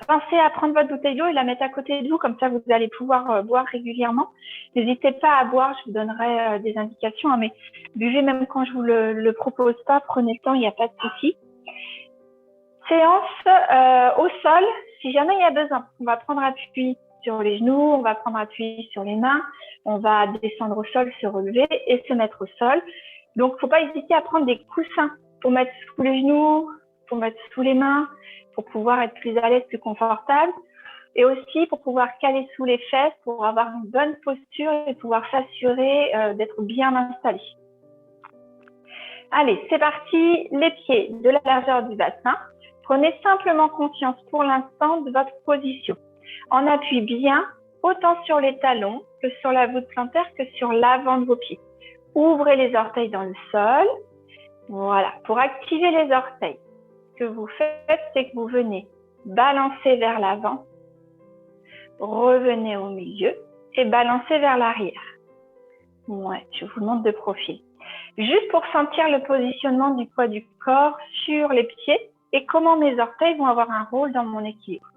Pensez à prendre votre bouteille d'eau et la mettre à côté de vous, comme ça vous allez pouvoir boire régulièrement. N'hésitez pas à boire, je vous donnerai des indications, hein, mais buvez même quand je vous le propose pas, prenez le temps, il n'y a pas de souci. Séance au sol, si jamais il y a besoin. On va prendre appui sur les genoux, on va prendre appui sur les mains, on va descendre au sol, se relever et se mettre au sol. Donc, il ne faut pas hésiter à prendre des coussins pour mettre sous les genoux, pour mettre sous les mains, pour pouvoir être plus à l'aise, plus confortable. Et aussi pour pouvoir caler sous les fesses, pour avoir une bonne posture et pouvoir s'assurer d'être bien installé. Allez, c'est parti. Les pieds de la largeur du bassin. Prenez simplement conscience pour l'instant de votre position. On appuie bien autant sur les talons que sur la voûte plantaire que sur l'avant de vos pieds. Ouvrez les orteils dans le sol. Voilà, pour activer les orteils, ce que vous faites, c'est que vous venez balancer vers l'avant, revenez au milieu et balancer vers l'arrière. Ouais, je vous montre de profil. Juste pour sentir le positionnement du poids du corps sur les pieds et comment mes orteils vont avoir un rôle dans mon équilibre.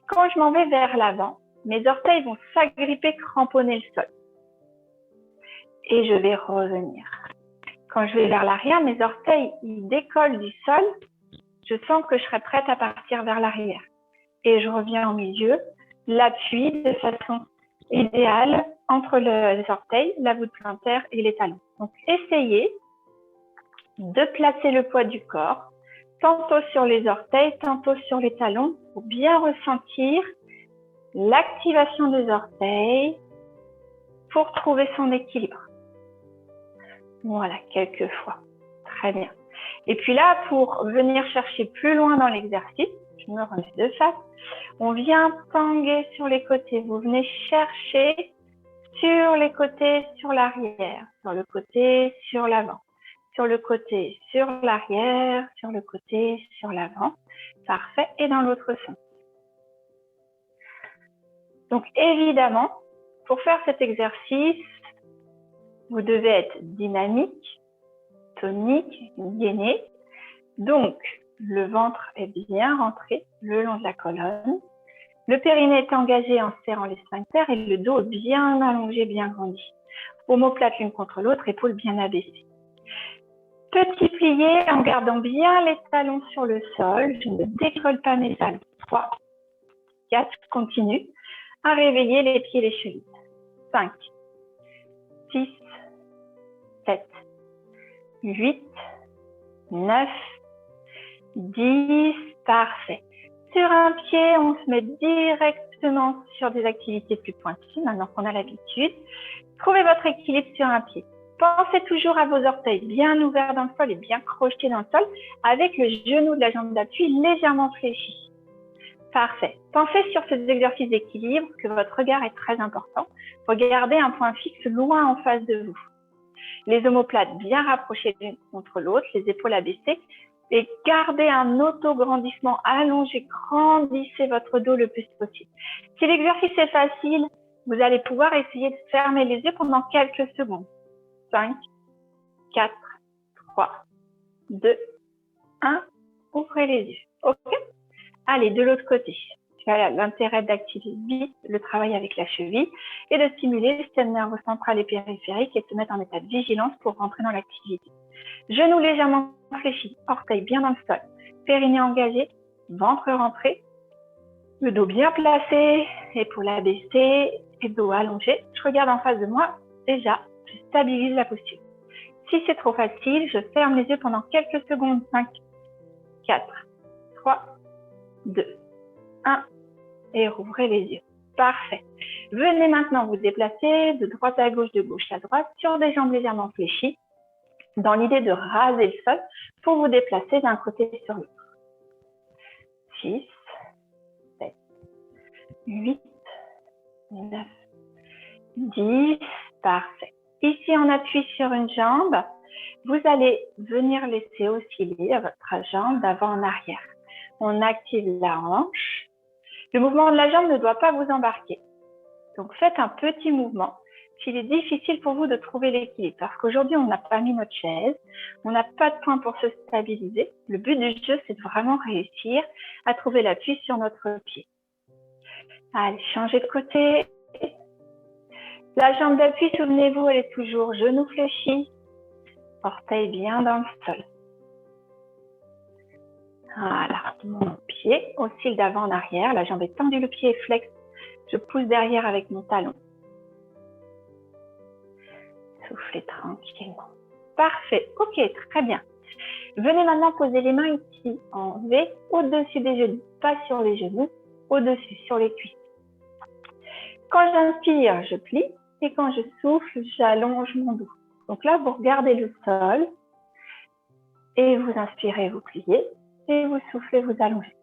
Quand je m'en vais vers l'avant, mes orteils vont s'agripper, cramponner le sol. Et je vais revenir. Quand je vais vers l'arrière, mes orteils ils décollent du sol. Je sens que je serai prête à partir vers l'arrière. Et je reviens au milieu, l'appui de façon idéale entre les orteils, la voûte plantaire et les talons. Donc, essayez de placer le poids du corps, tantôt sur les orteils, tantôt sur les talons, pour bien ressentir l'activation des orteils pour trouver son équilibre. Voilà, quelques fois. Très bien. Et puis là, pour venir chercher plus loin dans l'exercice, je me remets de face, on vient tanguer sur les côtés. Vous venez chercher sur les côtés, sur l'arrière, sur le côté, sur l'avant, sur le côté, sur l'arrière, sur le côté, sur l'avant. Parfait. Et dans l'autre sens. Donc, évidemment, pour faire cet exercice, vous devez être dynamique, tonique, gainé. Donc, le ventre est bien rentré le long de la colonne. Le périnée est engagé en serrant les sphincters et le dos bien allongé, bien grandi. Omoplate l'une contre l'autre, épaules bien abaissées. Petit plié en gardant bien les talons sur le sol. Je ne décolle pas mes talons. 3, 4, continue à réveiller les pieds et les chevilles. 5, 6, 7, 8, 9, 10, parfait. Sur un pied, on se met directement sur des activités plus pointues, maintenant qu'on a l'habitude. Trouvez votre équilibre sur un pied. Pensez toujours à vos orteils bien ouverts dans le sol et bien crochetés dans le sol, avec le genou de la jambe d'appui légèrement fléchi. Parfait. Pensez sur ces exercices d'équilibre que votre regard est très important. Regardez un point fixe loin en face de vous. Les omoplates bien rapprochées l'une contre l'autre, les épaules abaissées, et gardez un auto-grandissement allongé, grandissez votre dos le plus possible. Si l'exercice est facile, vous allez pouvoir essayer de fermer les yeux pendant quelques secondes. 5, 4, 3, 2, 1, ouvrez les yeux. OK? Allez, de l'autre côté. Voilà l'intérêt d'activer vite le travail avec la cheville et de stimuler le système nerveux central et périphérique et de se mettre en état de vigilance pour rentrer dans l'activité. Genoux légèrement fléchis, orteils bien dans le sol, périnée engagé, ventre rentré, le dos bien placé, épaules abaissées et dos allongé. Je regarde en face de moi, déjà, je stabilise la posture. Si c'est trop facile, je ferme les yeux pendant quelques secondes. 5, 4, 3, 2, 1 et rouvrez les yeux. Parfait. Venez maintenant vous déplacer de droite à gauche à droite sur des jambes légèrement fléchies dans l'idée de raser le sol pour vous déplacer d'un côté sur l'autre. 6, 7, 8, 9, 10. Parfait. Ici, on appuie sur une jambe. Vous allez venir laisser osciller votre jambe d'avant en arrière. On active la hanche. Le mouvement de la jambe ne doit pas vous embarquer. Donc, faites un petit mouvement. S'il est difficile pour vous de trouver l'équilibre, parce qu'aujourd'hui, on n'a pas mis notre chaise, on n'a pas de point pour se stabiliser. Le but du jeu, c'est de vraiment réussir à trouver l'appui sur notre pied. Allez, changez de côté. La jambe d'appui, souvenez-vous, elle est toujours genou fléchi, orteil bien dans le sol. Voilà, mon pied oscille d'avant en arrière, la jambe est tendue, le pied est flex. Je pousse derrière avec mon talon. Soufflez tranquillement. Parfait, ok, très bien. Venez maintenant poser les mains ici en V, au-dessus des genoux, pas sur les genoux, au-dessus, sur les cuisses. Quand j'inspire, je plie et quand je souffle, j'allonge mon dos. Donc là, vous regardez le sol et vous inspirez, vous pliez et vous soufflez, vous allongez.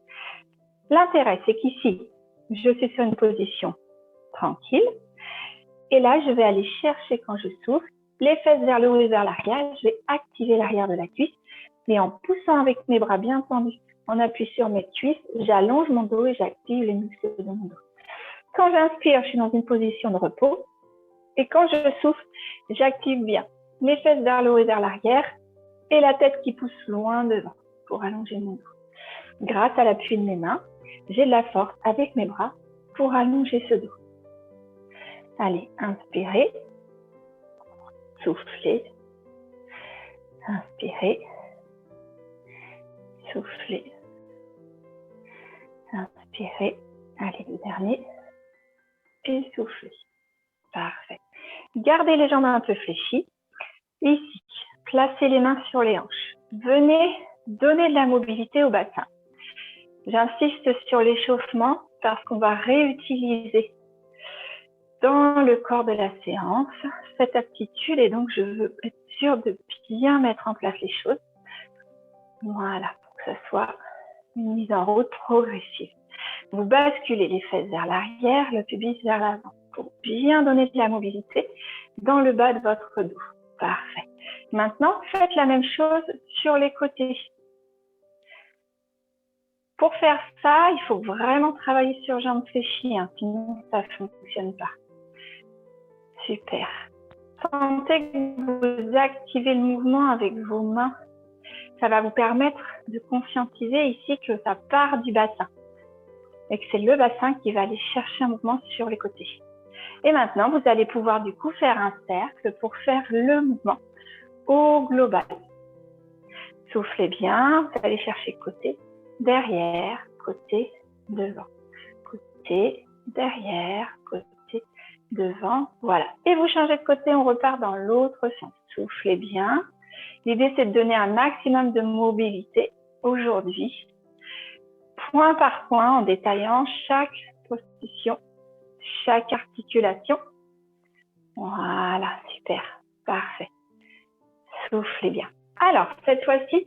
L'intérêt, c'est qu'ici, je suis sur une position tranquille et là, je vais aller chercher quand je souffle, les fesses vers le haut et vers l'arrière. Je vais activer l'arrière de la cuisse et en poussant avec mes bras bien tendus, en appui sur mes cuisses, j'allonge mon dos et j'active les muscles de mon dos. Quand j'inspire, je suis dans une position de repos. Et quand je souffle, j'active bien mes fesses vers le haut et vers l'arrière et la tête qui pousse loin devant pour allonger mon dos. Grâce à l'appui de mes mains, j'ai de la force avec mes bras pour allonger ce dos. Allez, inspirez, soufflez, inspirez, soufflez, inspirez. Allez, le dernier. Et soufflez. Parfait. Gardez les jambes un peu fléchies. Ici, placez les mains sur les hanches. Venez donner de la mobilité au bassin. J'insiste sur l'échauffement parce qu'on va réutiliser dans le corps de la séance cette aptitude et donc je veux être sûre de bien mettre en place les choses. Voilà, pour que ce soit une mise en route progressive. Vous basculez les fesses vers l'arrière, le pubis vers l'avant pour bien donner de la mobilité dans le bas de votre dos. Parfait. Maintenant, faites la même chose sur les côtés. Pour faire ça, il faut vraiment travailler sur jambes fléchies, hein, sinon ça ne fonctionne pas. Super. Sentez que vous activez le mouvement avec vos mains. Ça va vous permettre de conscientiser ici que ça part du bassin et que c'est le bassin qui va aller chercher un mouvement sur les côtés. Et maintenant, vous allez pouvoir du coup faire un cercle pour faire le mouvement au global. Soufflez bien, vous allez chercher côté, derrière, côté, devant. Côté, derrière, côté, devant. Voilà. Et vous changez de côté, on repart dans l'autre sens. Soufflez bien. L'idée, c'est de donner un maximum de mobilité aujourd'hui, point par point, en détaillant chaque position, chaque articulation. Voilà, super, parfait. Soufflez bien. Alors, cette fois-ci,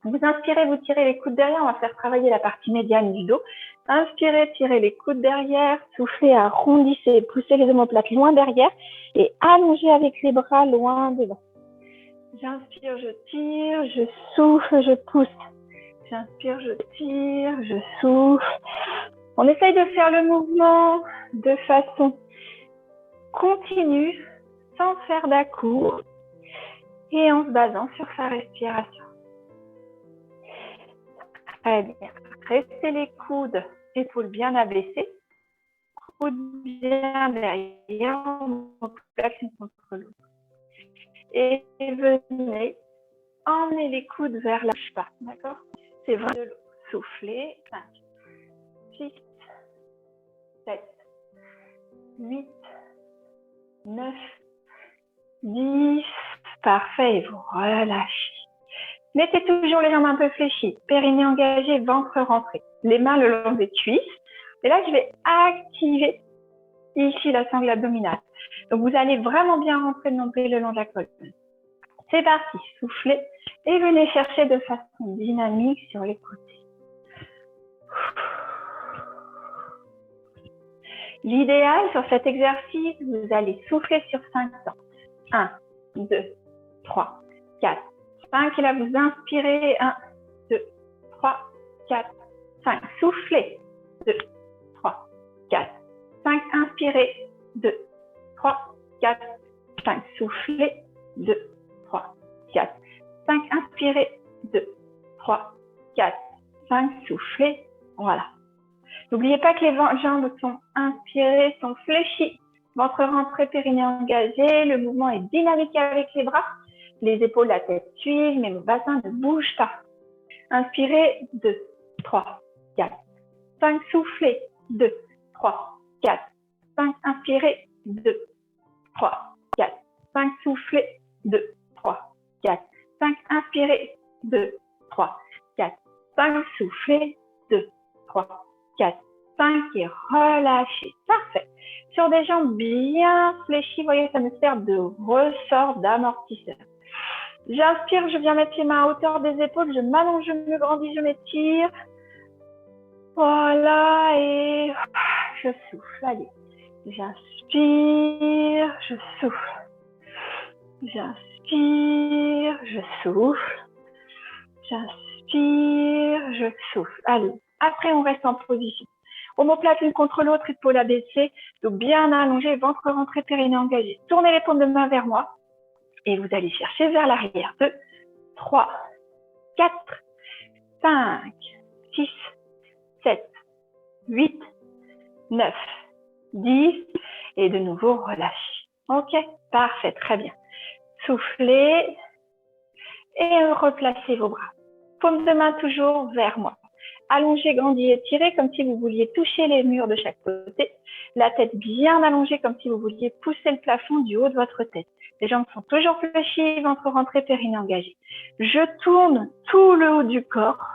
vous inspirez, vous tirez les coudes derrière, on va faire travailler la partie médiane du dos. Inspirez, tirez les coudes derrière, soufflez, arrondissez, poussez les omoplates loin derrière et allongez avec les bras loin devant. J'inspire, je tire, je souffle, je pousse. J'inspire, je tire, je souffle. On essaye de faire le mouvement de façon continue, sans faire d'à-coup et en se basant sur sa respiration. Très bien. Restez les coudes, épaules bien abaissées. Coudes bien derrière, on place l'une contre l'autre. Et venez emmener les coudes vers la bas, d'accord? C'est vraiment de l'eau. Soufflez. 5, 6, 7, 8, 9, 10. Parfait. Et vous relâchez. Mettez toujours les jambes un peu fléchies. Périnée engagé, ventre rentré. Les mains le long des cuisses. Et là, je vais activer ici la sangle abdominale. Donc, vous allez vraiment bien rentrer le nombril le long de la colonne. C'est parti. Soufflez et venez chercher de façon dynamique sur les côtés. L'idéal sur cet exercice, vous allez souffler sur 5 temps. 1, 2, 3, 4, 5. Et là, vous inspirez. 1, 2, 3, 4, 5. Soufflez. 2, 3, 4, 5. Inspirez. 2, 3, 4, 5. Soufflez. 2, 3, 4, 5. Inspirez. 2, 3, 4, 5. Soufflez. Voilà. N'oubliez pas que les jambes sont inspirées, sont fléchies. Ventre rentré, périnée engagé. Le mouvement est dynamique avec les bras. Les épaules, la tête suivent, mais le bassin ne bouge pas. Inspirez, 2, 3, 4, 5. Soufflez, 2, 3, 4, 5. Inspirez, 2, 3, 4, 5. Soufflez, 2, 3, 4, 5. Inspirez, 2, 3, 4, 5. Soufflez, 2, 3, 4, 5 et relâchez. Parfait. Sur des jambes bien fléchies, vous voyez, ça me sert de ressort d'amortisseur. J'inspire, je viens mettre les mains à hauteur des épaules, je m'allonge, je me grandis, je m'étire. Voilà, et je souffle. Allez, j'inspire, je souffle. J'inspire, je souffle. J'inspire, je souffle. Allez, après on reste en position. Omoplate l'une contre l'autre, épaule abaissée, donc bien allongé, ventre rentré, périnée engagé. Tournez les paumes de main vers moi et vous allez chercher vers l'arrière. 2, 3, 4, 5, 6, 7, 8, 9, 10 et de nouveau relâchez. Ok, parfait, très bien. Soufflez et replacez vos bras. Paume de main toujours vers moi. Allongez, grandis, étirez comme si vous vouliez toucher les murs de chaque côté. La tête bien allongée comme si vous vouliez pousser le plafond du haut de votre tête. Les jambes sont toujours fléchies, ventre rentré, périnée engagé. Je tourne tout le haut du corps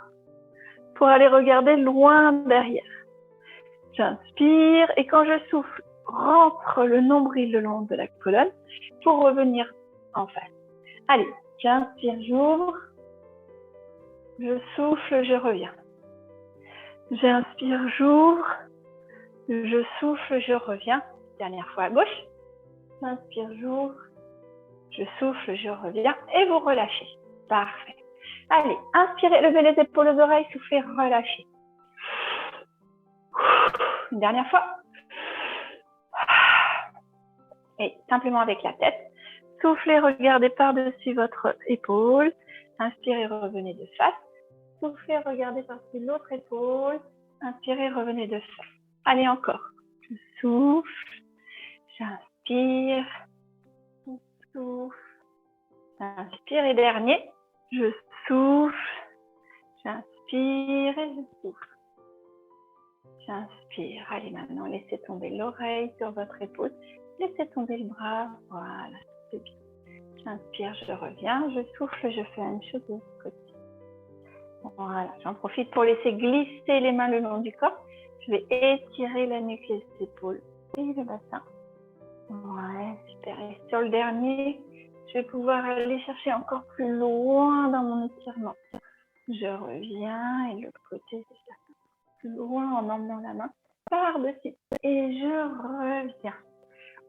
pour aller regarder loin derrière. J'inspire et quand je souffle, rentre le nombril le long de la colonne pour revenir en face. Allez, j'inspire, j'ouvre. Je souffle, je reviens. J'inspire, j'ouvre. Je souffle, je reviens. Dernière fois à gauche. J'inspire, j'ouvre. Je souffle, je reviens. Et vous relâchez. Parfait. Allez, inspirez, levez les épaules aux oreilles, soufflez, relâchez. Une dernière fois. Et simplement avec la tête. Soufflez, regardez par-dessus votre épaule. Inspirez, revenez de face. Soufflez, regardez par-dessus l'autre épaule. Inspirez, revenez de face. Allez, encore. Je souffle. J'inspire. Je souffle. J'inspire et dernier. Je souffle. J'inspire et je souffle. J'inspire. Allez, maintenant, laissez tomber l'oreille sur votre épaule. Laissez tomber le bras. Voilà, c'est bien. J'inspire, je reviens. Je souffle, je fais la même chose de l'autre côté. Voilà, j'en profite pour laisser glisser les mains le long du corps. Je vais étirer la nuque, les épaules et le bassin. Ouais, super. Et sur le dernier, je vais pouvoir aller chercher encore plus loin dans mon étirement. Je reviens et de l'autre côté, je cherche plus loin en emmenant la main par-dessus. Et je reviens.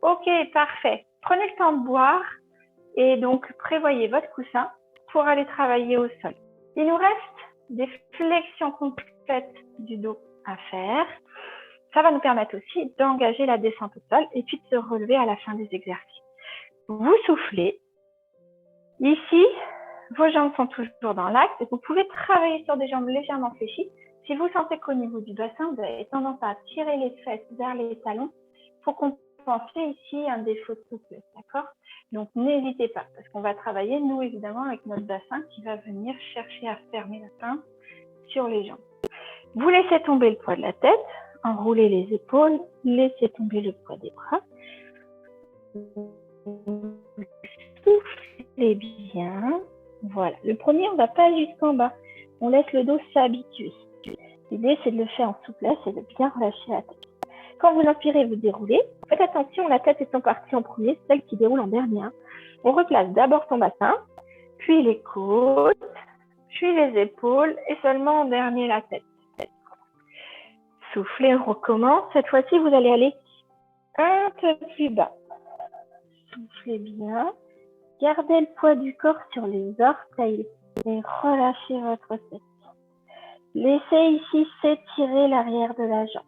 Ok, parfait. Prenez le temps de boire et donc prévoyez votre coussin pour aller travailler au sol. Il nous reste des flexions complètes du dos à faire. Ça va nous permettre aussi d'engager la descente au sol et puis de se relever à la fin des exercices. Vous soufflez. Ici, vos jambes sont toujours dans l'axe et vous pouvez travailler sur des jambes légèrement fléchies. Si vous sentez qu'au niveau du bassin, vous avez tendance à tirer les fesses vers les talons pour compenser ici un défaut de souplesse, d'accord? Donc, n'hésitez pas parce qu'on va travailler, nous, évidemment, avec notre bassin qui va venir chercher à fermer la pince sur les jambes. Vous laissez tomber le poids de la tête, enroulez les épaules, laissez tomber le poids des bras. Soufflez bien. Voilà. Le premier, on ne va pas jusqu'en bas. On laisse le dos s'habituer. L'idée, c'est de le faire en souplesse et de bien relâcher la tête. Quand vous inspirez, vous déroulez. Faites attention, la tête étant partie en premier, c'est celle qui déroule en dernier. On replace d'abord son bassin, puis les côtes, puis les épaules et seulement en dernier la tête. Soufflez, on recommence. Cette fois-ci, vous allez aller un peu plus bas. Soufflez bien. Gardez le poids du corps sur les orteils et relâchez votre tête. Laissez ici s'étirer l'arrière de la jambe.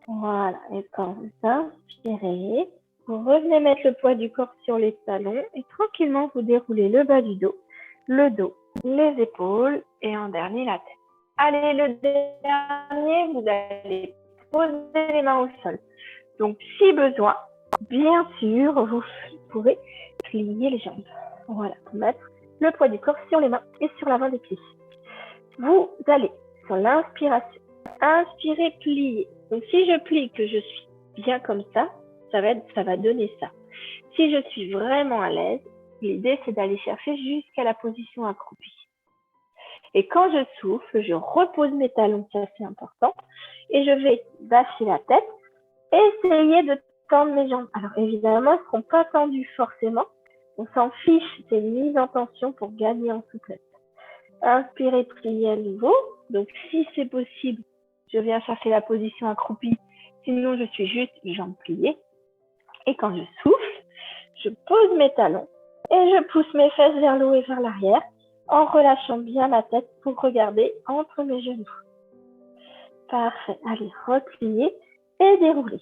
Voilà. Et quand vous inspirez, vous revenez mettre le poids du corps sur les talons et tranquillement vous déroulez le bas du dos, le dos, les épaules et en dernier la tête. Allez, le dernier, vous allez poser les mains au sol. Donc, si besoin, bien sûr, vous pourrez plier les jambes. Voilà, pour mettre le poids du corps sur les mains et sur l'avant des pieds. Vous allez, sur l'inspiration, inspirer, plier. Donc, si je plie, que je suis bien comme ça va donner ça. Si je suis vraiment à l'aise, l'idée, c'est d'aller chercher jusqu'à la position accroupie. Et quand je souffle, je repose mes talons, ça c'est important, et je vais bâcher la tête, essayer de tendre mes jambes. Alors évidemment, elles ne seront pas tendues forcément, on s'en fiche, c'est une mise en tension pour gagner en souplesse. Inspirez, pliez à nouveau, donc si c'est possible, je viens chercher la position accroupie, sinon je suis juste les jambes pliées. Et quand je souffle, je pose mes talons et je pousse mes fesses vers le haut et vers l'arrière en relâchant bien ma tête pour regarder entre mes genoux. Parfait. Allez, replier et dérouler.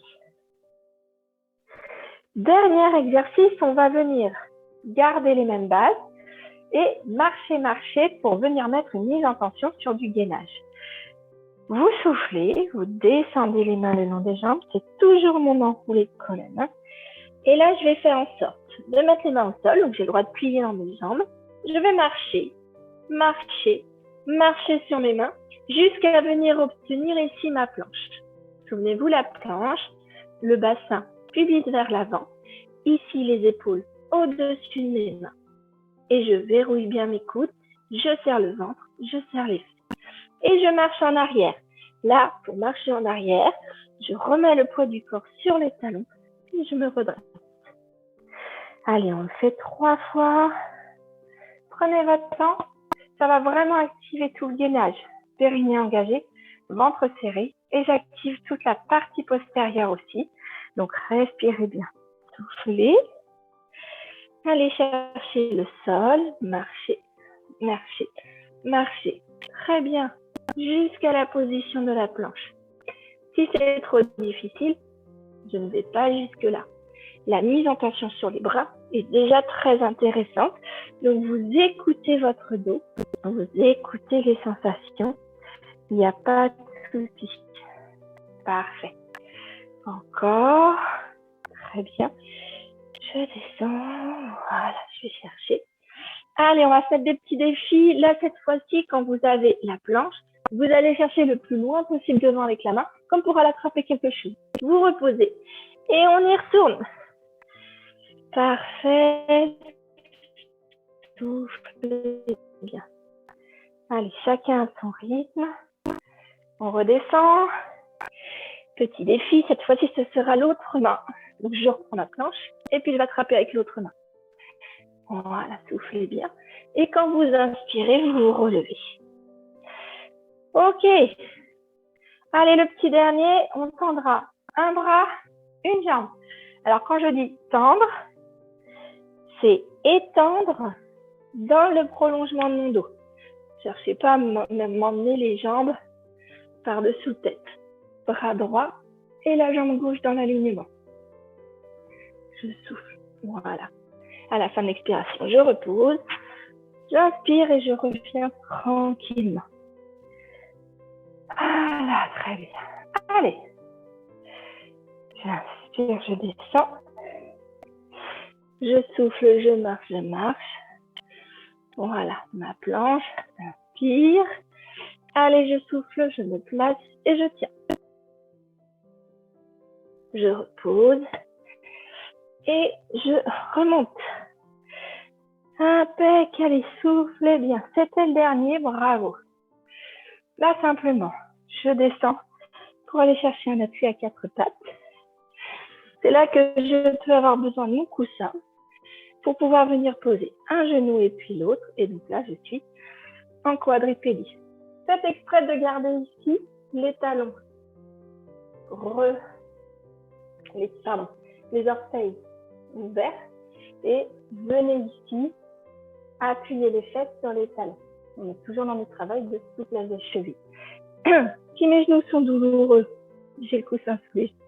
Dernier exercice, on va venir garder les mêmes bases et marcher pour venir mettre une mise en tension sur du gainage. Vous soufflez, vous descendez les mains le long des jambes, c'est toujours mon enroulé de colonne. Et là, je vais faire en sorte de mettre les mains au sol, donc j'ai le droit de plier dans mes jambes. Je vais marcher sur mes mains jusqu'à venir obtenir ici ma planche. Souvenez-vous, la planche, le bassin pubis vers l'avant, ici les épaules au-dessus de mes mains. Et je verrouille bien mes coudes, je serre le ventre, je serre les fesses. Et je marche en arrière. Là, pour marcher en arrière, je remets le poids du corps sur les talons et je me redresse. Allez, on le fait 3 fois. Prenez votre temps. Ça va vraiment activer tout le gainage. Périnée engagé, ventre serré. Et j'active toute la partie postérieure aussi. Donc, respirez bien. Soufflez. Allez chercher le sol. Marchez. Très bien. Jusqu'à la position de la planche. Si c'est trop difficile, je ne vais pas jusque-là. La mise en tension sur les bras est déjà très intéressante. Donc, vous écoutez votre dos, vous écoutez les sensations. Il n'y a pas de souci. Parfait. Encore. Très bien. Je descends. Voilà, je vais chercher. Allez, on va se mettre des petits défis. Là, cette fois-ci, quand vous avez la planche, vous allez chercher le plus loin possible devant avec la main, comme pour aller attraper quelque chose. Vous reposez. Et on y retourne. Parfait. Soufflez bien. Allez, chacun à son rythme. On redescend. Petit défi, cette fois-ci, ce sera l'autre main. Donc, je reprends ma planche et puis je vais attraper avec l'autre main. Voilà, soufflez bien. Et quand vous inspirez, vous vous relevez. Ok. Allez, le petit dernier, on tendra un bras, une jambe. Alors, quand je dis tendre, c'est étendre dans le prolongement de mon dos. Cherchez pas à m'emmener les jambes par-dessous tête. Bras droit et la jambe gauche dans l'alignement. Je souffle. Voilà. À la fin de l'expiration, je repose. J'inspire et je reviens tranquillement. Voilà, très bien. Allez. J'inspire, je descends. Je souffle, je marche. Voilà, ma planche. J'inspire. Allez, je souffle, je me place et je tiens. Je repose. Et je remonte. Impec, allez, soufflez bien. C'était le dernier, bravo. Là, simplement, je descends pour aller chercher un appui à 4 pattes. C'est là que je peux avoir besoin de mon coussin pour pouvoir venir poser un genou et puis l'autre. Et donc là, je suis en quadripédie. Faites exprès de garder ici les talons. Les orteils ouverts. Et venez ici appuyer les fesses sur les talons. On est toujours dans le travail de souplesse des chevilles. Si mes genoux sont douloureux, j'ai le coussin sous les genoux.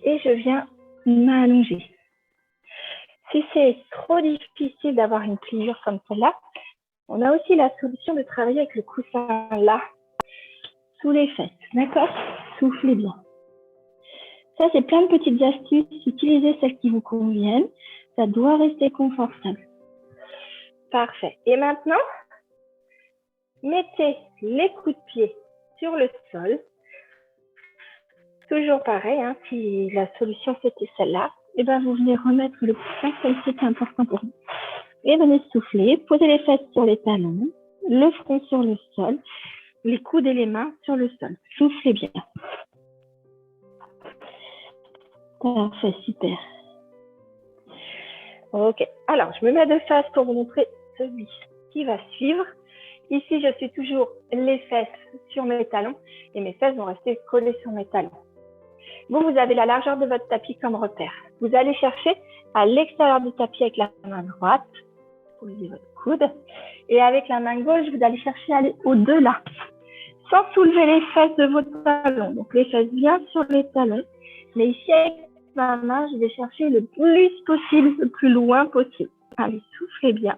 Et je viens m'allonger. Si c'est trop difficile d'avoir une pliure comme celle-là, on a aussi la solution de travailler avec le coussin là. sous les fesses. D'accord? Soufflez bien. Ça, c'est plein de petites astuces. Utilisez celles qui vous conviennent. Ça doit rester confortable. Parfait. Et maintenant, mettez les coups de pied sur le sol. Toujours pareil, hein, si la solution c'était celle-là, et ben vous venez remettre le coussin comme c'était important pour vous. Et venez souffler, posez les fesses sur les talons, le front sur le sol, les coudes et les mains sur le sol. Soufflez bien. Parfait, super. Ok, alors je me mets de face pour vous montrer celui qui va suivre. Ici, je suis toujours les fesses sur mes talons et mes fesses vont rester collées sur mes talons. Vous avez la largeur de votre tapis comme repère. Vous allez chercher à l'extérieur du tapis avec la main droite, posez votre coude, et avec la main gauche, vous allez chercher à aller au-delà, sans soulever les fesses de vos talons. Donc les fesses bien sur les talons, mais ici avec ma main, je vais chercher le plus possible, le plus loin possible. Allez, soufflez bien.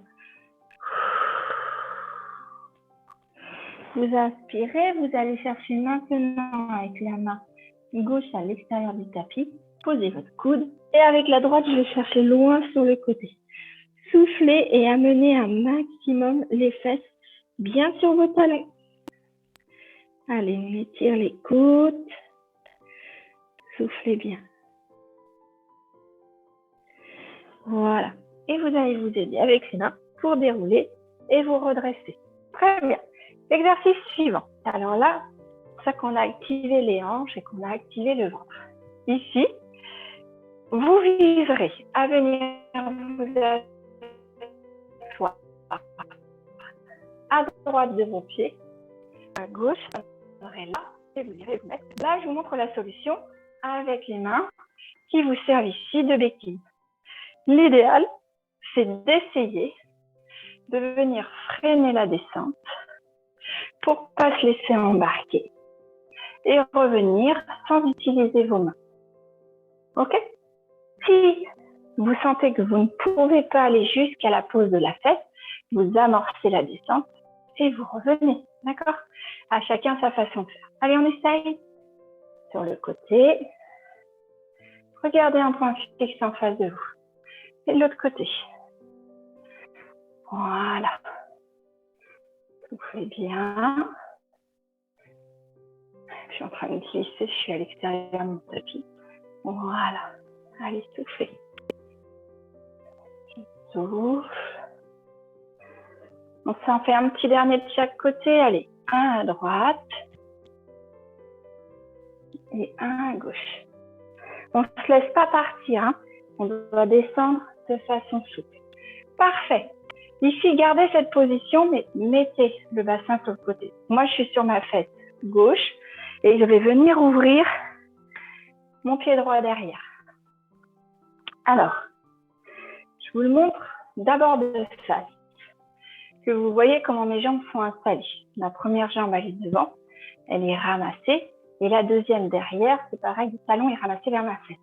Vous inspirez, vous allez chercher maintenant avec la main gauche à l'extérieur du tapis, posez votre coude et avec la droite, je vais chercher loin sur le côté. Soufflez et amenez un maximum les fesses bien sur vos talons. Allez, on étire les côtes. Soufflez bien. Voilà. Et vous allez vous aider avec les mains pour dérouler et vous redresser. Très bien. L'exercice suivant. Alors là, c'est ça qu'on a activé les hanches et qu'on a activé le ventre. Ici, vous viserez à venir vous asseoir à droite de vos pieds, à gauche, vous serez là et vous irez vous mettre. Là, je vous montre la solution avec les mains qui vous servent ici de béquilles. L'idéal, c'est d'essayer de venir freiner la descente pour ne pas se laisser embarquer et revenir sans utiliser vos mains. Ok? Si vous sentez que vous ne pouvez pas aller jusqu'à la pose de la fesse, vous amorcez la descente et vous revenez. D'accord? À chacun sa façon de faire. Allez, on essaye. Sur le côté. Regardez un point fixe en face de vous. Et de l'autre côté. Voilà. Soufflez bien. Je suis en train de glisser, je suis à l'extérieur de mon tapis. Voilà. Allez, soufflez. Je souffle. On s'en fait un petit dernier de chaque côté. Allez, un à droite. Et un à gauche. On ne se laisse pas partir. Hein. On doit descendre de façon souple. Parfait. Ici, gardez cette position, mais mettez le bassin sur le côté. Moi, je suis sur ma fesse gauche et je vais venir ouvrir mon pied droit derrière. Alors, je vous le montre d'abord de face, que vous voyez comment mes jambes sont installées. Ma première jambe, elle est devant, elle est ramassée, et la deuxième derrière, c'est pareil, le talon est ramassé vers ma fesse.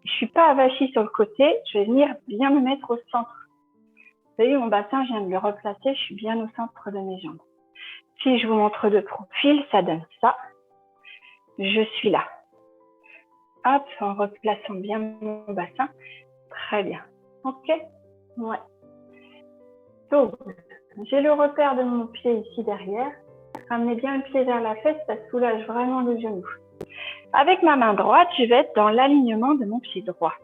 Je ne suis pas avachie sur le côté, je vais venir bien me mettre au centre. Vous voyez, mon bassin, je viens de le replacer, je suis bien au centre de mes jambes. Si je vous montre de profil, ça donne ça. Je suis là. Hop, en replaçant bien mon bassin. Très bien. Ok? Ouais. Donc, j'ai le repère de mon pied ici derrière. Ramenez bien le pied vers la fesse, ça soulage vraiment le genou. Avec ma main droite, je vais être dans l'alignement de mon pied droit.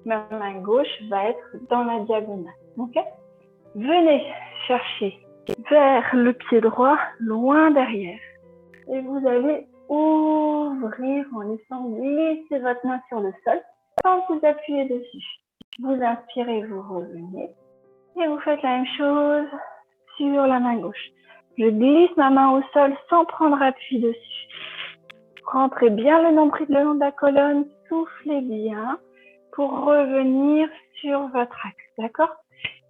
Ma main gauche va être dans la diagonale. Ok? Venez chercher vers le pied droit, loin derrière. Et vous allez ouvrir en laissant glisser votre main sur le sol sans vous appuyer dessus. Vous inspirez, vous revenez. Et vous faites la même chose sur la main gauche. Je glisse ma main au sol sans prendre appui dessus. Rentrez bien le nombril le long de la colonne. Soufflez bien pour revenir sur votre axe. D'accord?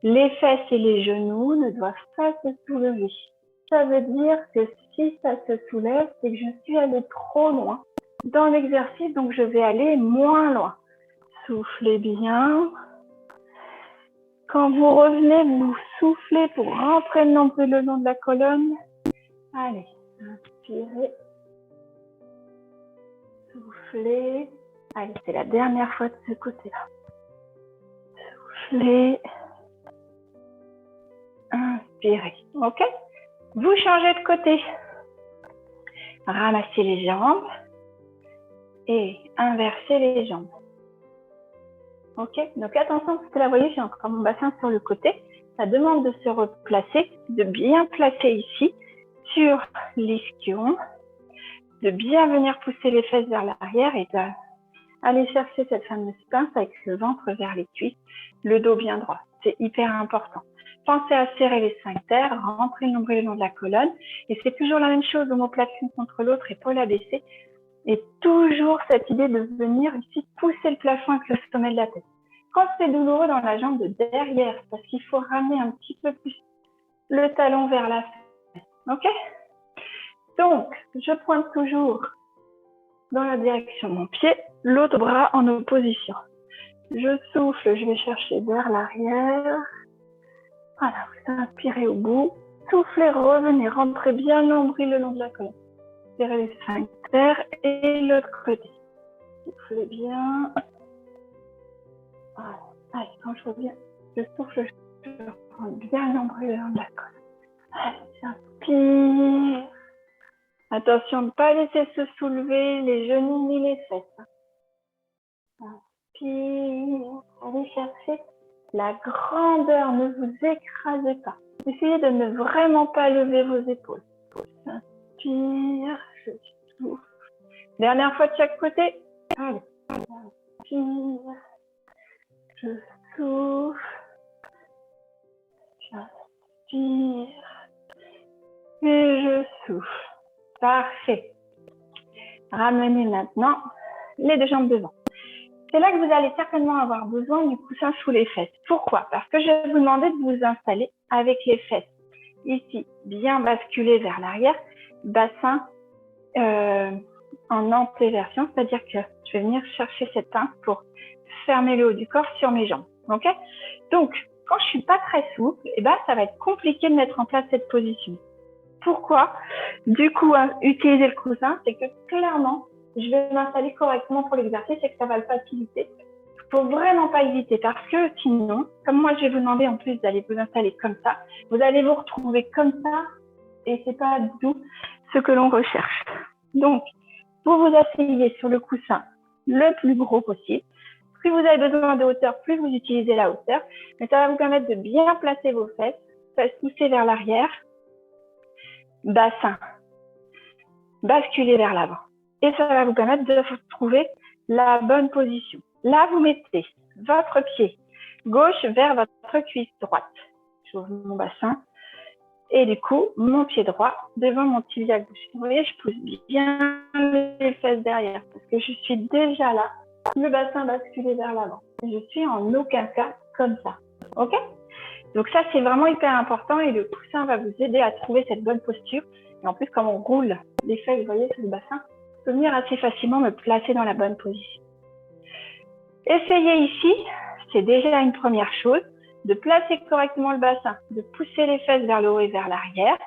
Les fesses et les genoux ne doivent pas se soulever. Ça veut dire que si ça se soulève, c'est que je suis allée trop loin dans l'exercice, donc je vais aller moins loin. Soufflez bien. Quand vous revenez, vous soufflez pour rentrer le nombril le long de la colonne. Allez, inspirez Soufflez. Allez, c'est la dernière fois de ce côté-là. Soufflez. Inspirez. OK? Vous changez de côté. Ramassez les jambes et inversez les jambes. OK? Donc attention, parce que là, vous voyez, j'ai encore mon bassin sur le côté. Ça demande de se replacer, de bien placer ici sur l'ischio, de bien venir pousser les fesses vers l'arrière et d'aller chercher cette fameuse pince avec le ventre vers les cuisses, le dos bien droit. C'est hyper important. Pensez à serrer les sphincters, rentrer le nombril le long de la colonne. Et c'est toujours la même chose, omoplate l'une contre l'autre, épaule abaissée. Et toujours cette idée de venir ici pousser le plafond avec le sommet de la tête. Quand c'est douloureux dans la jambe de derrière, parce qu'il faut ramener un petit peu plus le talon vers la fesse. OK? Donc, je pointe toujours dans la direction de mon pied, l'autre bras en opposition. Je souffle, je vais chercher vers l'arrière. Voilà, vous inspirez au bout. Soufflez, revenez, rentrez bien le nombril le long de la colonne. Serrez les sphincters et l'autre côté. Soufflez bien. Voilà. Allez, quand je reviens, je souffle, je prends bien le nombril le long de la colonne. Allez, j'inspire. Attention de ne pas laisser se soulever les genoux ni les fesses. Inspire. Allez chercher la grandeur, ne vous écrasez pas. Essayez de ne vraiment pas lever vos épaules. Inspire, je souffle. Dernière fois de chaque côté. Allez. Inspire, je souffle. J'inspire et je souffle. Parfait. Ramenez maintenant les deux jambes devant. C'est là que vous allez certainement avoir besoin du coussin sous les fesses. Pourquoi? Parce que je vais vous demander de vous installer avec les fesses. Ici, bien basculer vers l'arrière, bassin en antéversion, c'est-à-dire que je vais venir chercher cette pince pour fermer le haut du corps sur mes jambes. OK? Donc, quand je suis pas très souple, ça va être compliqué de mettre en place cette position. Pourquoi? Du coup, utiliser le coussin, c'est que clairement, je vais m'installer correctement pour l'exercice et que ça va le faciliter. Il ne faut vraiment pas hésiter parce que sinon, comme moi je vais vous demander en plus d'aller vous installer comme ça, vous allez vous retrouver comme ça et c'est pas du tout ce que l'on recherche. Donc, vous vous asseyez sur le coussin le plus gros possible. Plus vous avez besoin de hauteur, plus vous utilisez la hauteur. Mais ça va vous permettre de bien placer vos fesses, pousser vers l'arrière, bassin, basculer vers l'avant. Et ça va vous permettre de trouver la bonne position. Là, vous mettez votre pied gauche vers votre cuisse droite. J'ouvre mon bassin. Et du coup, mon pied droit devant mon tibia gauche. Vous voyez, je pousse bien les fesses derrière parce que je suis déjà là, le bassin basculé vers l'avant. Je suis en aucun cas comme ça. OK? Donc ça, c'est vraiment hyper important et le coussin va vous aider à trouver cette bonne posture. Et en plus, comme on roule les fesses, vous voyez, sur le bassin, je peux venir assez facilement me placer dans la bonne position. Essayez ici, c'est déjà une première chose, de placer correctement le bassin, de pousser les fesses vers le haut et vers l'arrière.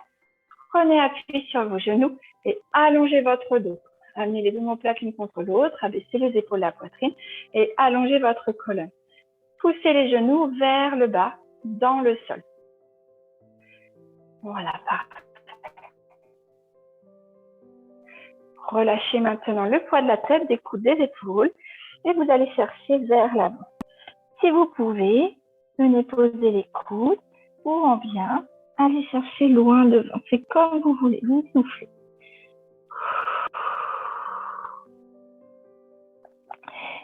Prenez appui sur vos genoux et allongez votre dos. Amenez les omoplates l'une contre l'autre, abaissez les épaules à la poitrine et allongez votre colonne. Poussez les genoux vers le bas, dans le sol. Voilà, parfait. Relâchez maintenant le poids de la tête, des coudes, des épaules et vous allez chercher vers l'avant. Si vous pouvez, venez poser les coudes ou en bien, allez chercher loin devant. C'est comme vous voulez, vous soufflez.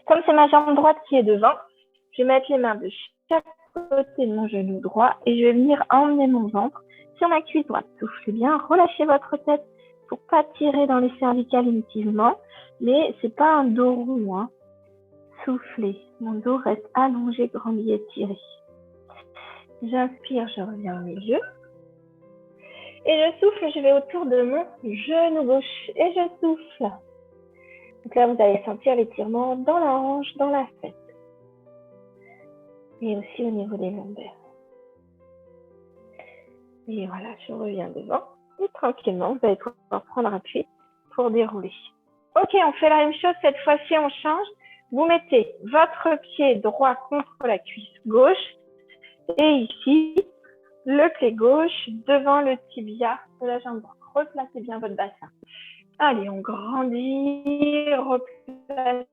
Comme c'est ma jambe droite qui est devant, je vais mettre les mains de chaque côté de mon genou droit et je vais venir emmener mon ventre sur ma cuisse droite. Soufflez bien, relâchez votre tête pour ne pas tirer dans les cervicales inutilement, mais c'est pas un dos rond, hein. Soufflez, mon dos reste allongé, grand et étiré. J'inspire, je reviens au milieu. Et je souffle, je vais autour de mon genou gauche et je souffle. Donc là, vous allez sentir l'étirement dans la hanche, dans la fesse. Et aussi au niveau des lombaires. Et voilà, je reviens devant. Et tranquillement, vous allez pouvoir prendre appui pour dérouler. Ok, on fait la même chose. Cette fois-ci, on change. Vous mettez votre pied droit contre la cuisse gauche. Et ici, le pied gauche devant le tibia de la jambe droite. Replacez bien votre bassin. Allez, on grandit, replacez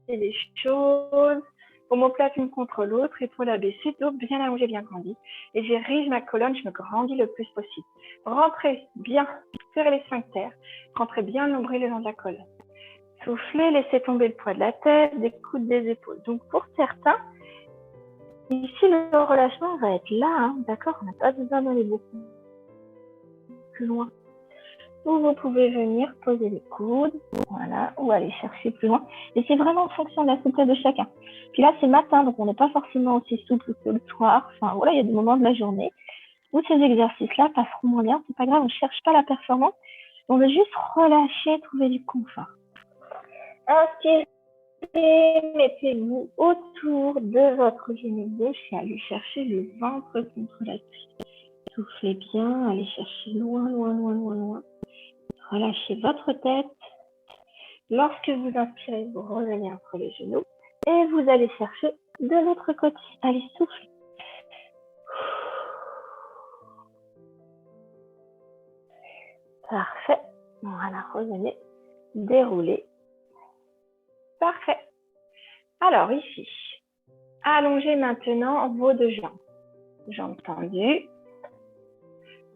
les choses. Omoplate une contre l'autre, épaule abaissée, dos bien allongé, bien grandi. Et j'érige ma colonne, je me grandis le plus possible. Rentrez bien, serrez les sphincters. Rentrez bien le nombril le long de la colonne. Soufflez, laissez tomber le poids de la tête, des coudes, des épaules. Donc pour certains, ici le relâchement va être là, hein, d'accord? On n'a pas besoin d'aller beaucoup plus loin. Ou vous pouvez venir poser les coudes, voilà, ou aller chercher plus loin. Et c'est vraiment en fonction de la souplesse de chacun. Puis là, c'est matin, donc on n'est pas forcément aussi souple que le soir. Enfin, voilà, il y a des moments de la journée où ces exercices-là passeront moins bien. C'est pas grave, on ne cherche pas la performance. On veut juste relâcher, trouver du confort. Inspirez, mettez-vous autour de votre genou gauche et allez chercher le ventre contre la cuisse. Soufflez bien, allez chercher loin, loin, loin, loin, loin. Relâchez votre tête. Lorsque vous inspirez, vous revenez entre les genoux et vous allez chercher de l'autre côté. Allez, soufflez. Parfait. Voilà, revenez. Déroulez. Parfait. Alors ici, allongez maintenant vos deux jambes. Jambes tendues.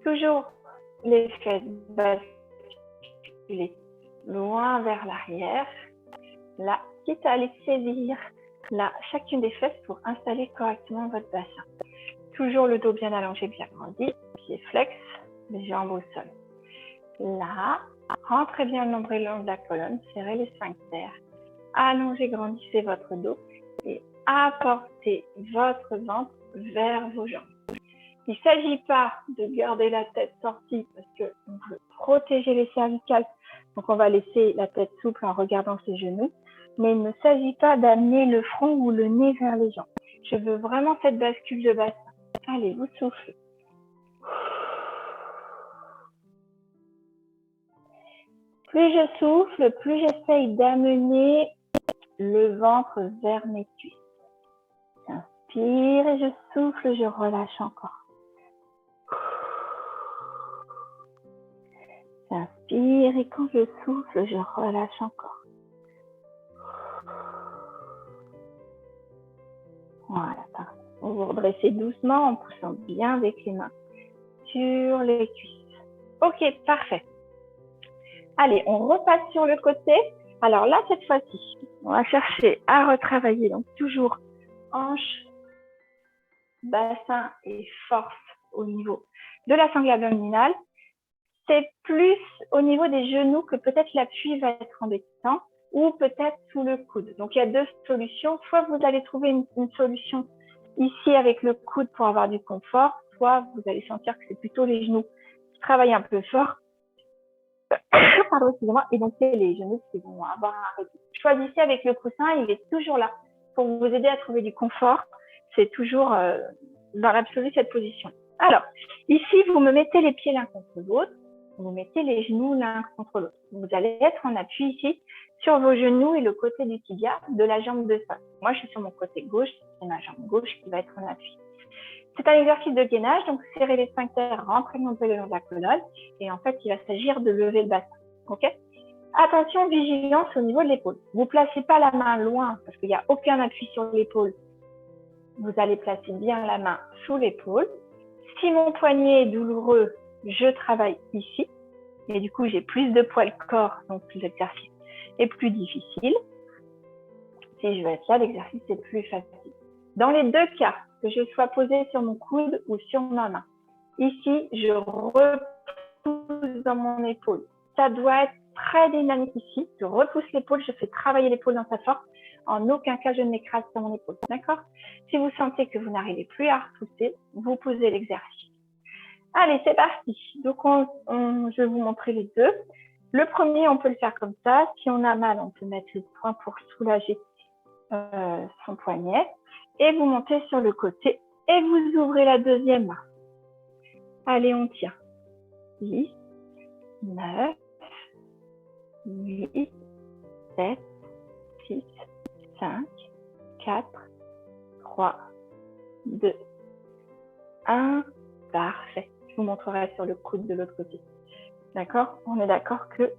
Toujours les fesses basculées loin vers l'arrière. Là, quitte à aller saisir là, chacune des fesses pour installer correctement votre bassin. Toujours le dos bien allongé, bien grandi, pieds flex, les jambes au sol. Là, rentrez bien le nombril le long de la colonne, serrez les sphincters, allongez, grandissez votre dos et apportez votre ventre vers vos jambes. Il ne s'agit pas de garder la tête sortie parce qu'on veut protéger les cervicales, donc on va laisser la tête souple en regardant ses genoux, mais il ne s'agit pas d'amener le front ou le nez vers les jambes. Je veux vraiment cette bascule de bassin. Allez, vous soufflez. Plus je souffle, plus j'essaye d'amener le ventre vers mes cuisses. J'inspire et je souffle, je relâche encore. J'inspire et quand je souffle, je relâche encore. Voilà, parfait. Vous vous redressez doucement en poussant bien avec les mains sur les cuisses. Ok, parfait. Allez, on repasse sur le côté. Alors là, cette fois-ci, on va chercher à retravailler. Donc toujours hanche, bassin et force au niveau de la sangle abdominale. C'est plus au niveau des genoux que peut-être l'appui va être embêtant ou peut-être sous le coude. Donc, il y a deux solutions. Soit vous allez trouver une solution ici avec le coude pour avoir du confort, soit vous allez sentir que c'est plutôt les genoux qui travaillent un peu fort. Pardon, excusez-moi. Et donc, c'est les genoux qui vont avoir un répit. Choisissez avec le coussin, il est toujours là pour vous aider à trouver du confort. C'est toujours dans l'absolu cette position. Alors, ici, vous me mettez les pieds l'un contre l'autre. Vous mettez les genoux l'un contre l'autre. Vous allez être en appui ici sur vos genoux et le côté du tibia de la jambe de face. Moi, je suis sur mon côté gauche, c'est ma jambe gauche qui va être en appui. C'est un exercice de gainage, donc serrez les sphincters, rentrez le nombril le long de la colonne, et en fait, il va s'agir de lever le bassin. Ok ? Attention, vigilance au niveau de l'épaule. Vous ne placez pas la main loin, parce qu'il n'y a aucun appui sur l'épaule. Vous allez placer bien la main sous l'épaule. Si mon poignet est douloureux, je travaille ici, et du coup, j'ai plus de poids le corps, donc l'exercice est plus difficile. Si je veux être là, l'exercice est plus facile. Dans les deux cas, que je sois posée sur mon coude ou sur ma main, ici, je repousse dans mon épaule. Ça doit être très dynamique ici. Je repousse l'épaule, je fais travailler l'épaule dans sa force. En aucun cas, je ne m'écrase sur mon épaule. D'accord ? Si vous sentez que vous n'arrivez plus à repousser, vous posez l'exercice. Allez, c'est parti. Donc, je vais vous montrer les deux. Le premier, on peut le faire comme ça. Si on a mal, on peut mettre le poing pour soulager son poignet. Et vous montez sur le côté et vous ouvrez la deuxième main. Allez, on tient. 10, 9, 8, 7, 6, 5, 4, 3, 2, 1. Parfait. Je vous montrerai sur le coude de l'autre côté. D'accord? On est d'accord que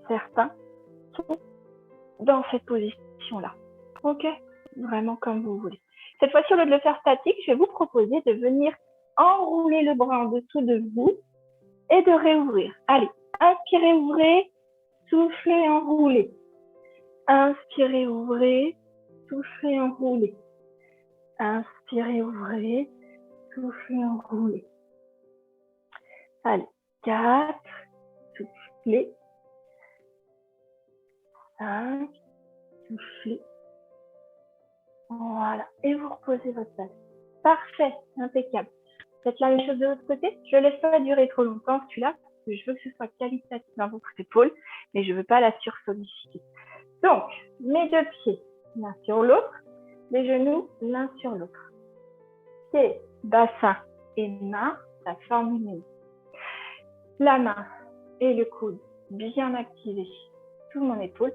certains sont dans cette position-là. Ok? Vraiment comme vous voulez. Cette fois-ci, au lieu de le faire statique, je vais vous proposer de venir enrouler le bras en dessous de vous et de réouvrir. Allez, inspirez, ouvrez, soufflez, enroulez. Inspirez, ouvrez, soufflez, enroulez. Inspirez, ouvrez, soufflez, enroulez. Allez, 4, soufflez. 5, soufflez. Voilà, et vous reposez votre tête. Parfait, impeccable. Faites la même chose de l'autre côté. Je ne laisse pas durer trop longtemps celui-là, parce que je veux que ce soit qualitatif dans votre épaule, mais je ne veux pas la sursolliciter. Donc, mes deux pieds l'un sur l'autre, les genoux l'un sur l'autre. Pieds, bassin et main, ça forme une ligne. La main et le coude bien activés sur mon épaule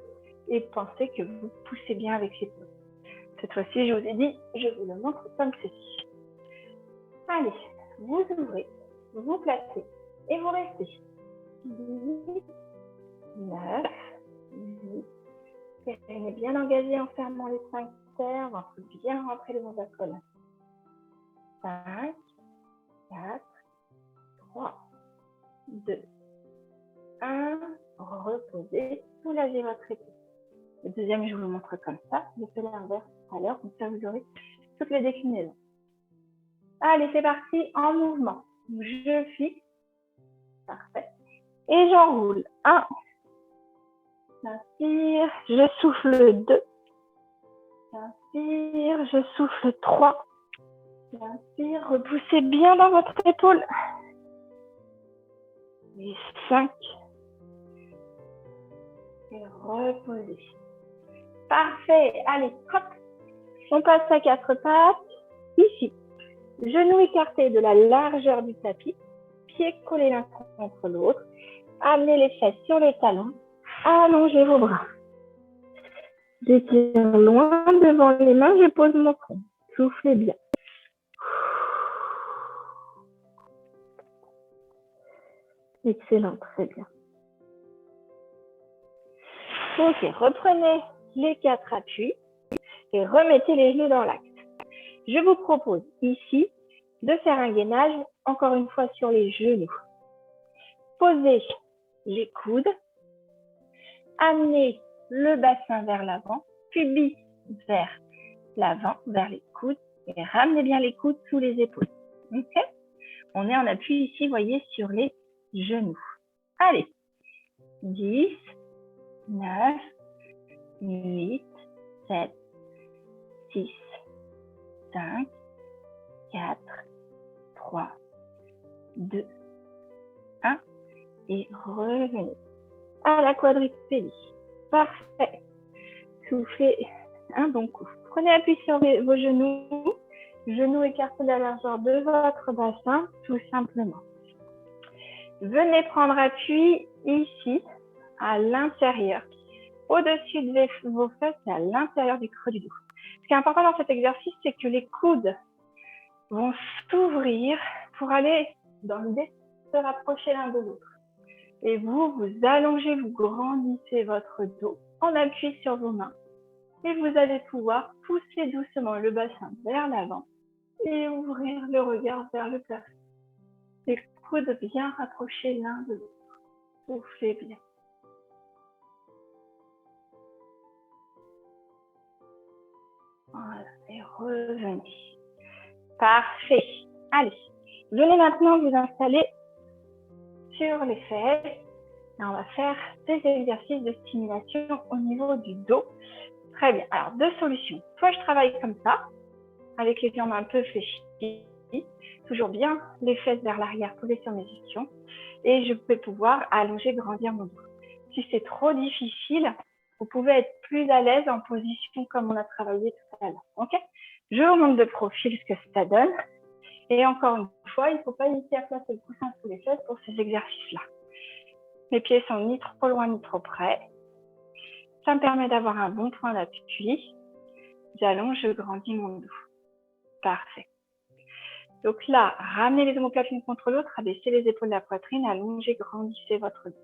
et pensez que vous poussez bien avec l'épaule. Cette fois-ci, je vous ai dit, je vous le montre comme ceci. Allez, vous ouvrez, vous placez et vous restez. 10, 9, 8. On est bien engagé en fermant les sphincters, on peut bien rentrer le ventre à colonne. 5, 4, 3, 2, 1. Reposez, soulagez votre épaule. Le deuxième, je vous le montre comme ça. Je fais l'inverse tout à l'heure, comme ça vous aurez toutes les déclinaisons. Allez, c'est parti, en mouvement. Je fixe. Parfait. Et j'enroule. 1. J'inspire, je souffle 2. J'inspire, je souffle 3. J'inspire, repoussez bien dans votre épaule. Et 5. Et reposez. Parfait. Allez, hop. On passe à 4 pattes. Ici. Genoux écartés de la largeur du tapis. Pieds collés l'un contre l'autre. Amenez les fesses sur les talons. Allongez vos bras. J'étire loin devant les mains. Je pose mon front. Soufflez bien. Excellent, très bien. Ok, reprenez les 4 appuis et remettez les genoux dans l'axe. Je vous propose ici de faire un gainage, encore une fois sur les genoux. Posez les coudes, amenez le bassin vers l'avant, pubis vers l'avant, vers les coudes, et ramenez bien les coudes sous les épaules. Ok? On est en appui ici, voyez, sur les genoux. Allez, 10, 9, 8, 7, 6, 5, 4, 3, 2, 1 et revenez à la quadripédie. Parfait. Soufflez un bon coup. Prenez appui sur vos genoux. Genoux écartés de la largeur de votre bassin, tout simplement. Venez prendre appui ici, à l'intérieur, au-dessus de vos fesses et à l'intérieur du creux du dos. Ce qui est important dans cet exercice, c'est que les coudes vont s'ouvrir pour aller, dans l'idée, se rapprocher l'un de l'autre. Et vous, vous allongez, vous grandissez votre dos en appui sur vos mains. Et vous allez pouvoir pousser doucement le bassin vers l'avant et ouvrir le regard vers le plafond. Les coudes bien rapprochés l'un de l'autre. Soufflez bien. Voilà, et revenez. Parfait. Allez, venez maintenant vous installer sur les fesses. Et on va faire des exercices de stimulation au niveau du dos. Très bien. Alors, deux solutions. Soit je travaille comme ça, avec les jambes un peu fléchies, toujours bien les fesses vers l'arrière, posées sur mes ischions, et je vais pouvoir allonger, grandir mon dos. Si c'est trop difficile, vous pouvez être plus à l'aise en position comme on a travaillé tout à l'heure. Okay? Je vous montre de profil ce que ça donne. Et encore une fois, il ne faut pas hésiter à placer le coussin sous les fesses pour ces exercices-là. Mes pieds sont ni trop loin ni trop près. Ça me permet d'avoir un bon point d'appui. J'allonge, je grandis mon dos. Parfait. Donc là, ramenez les omoplates l'une contre l'autre, abaissez les épaules de la poitrine, allongez, grandissez votre dos.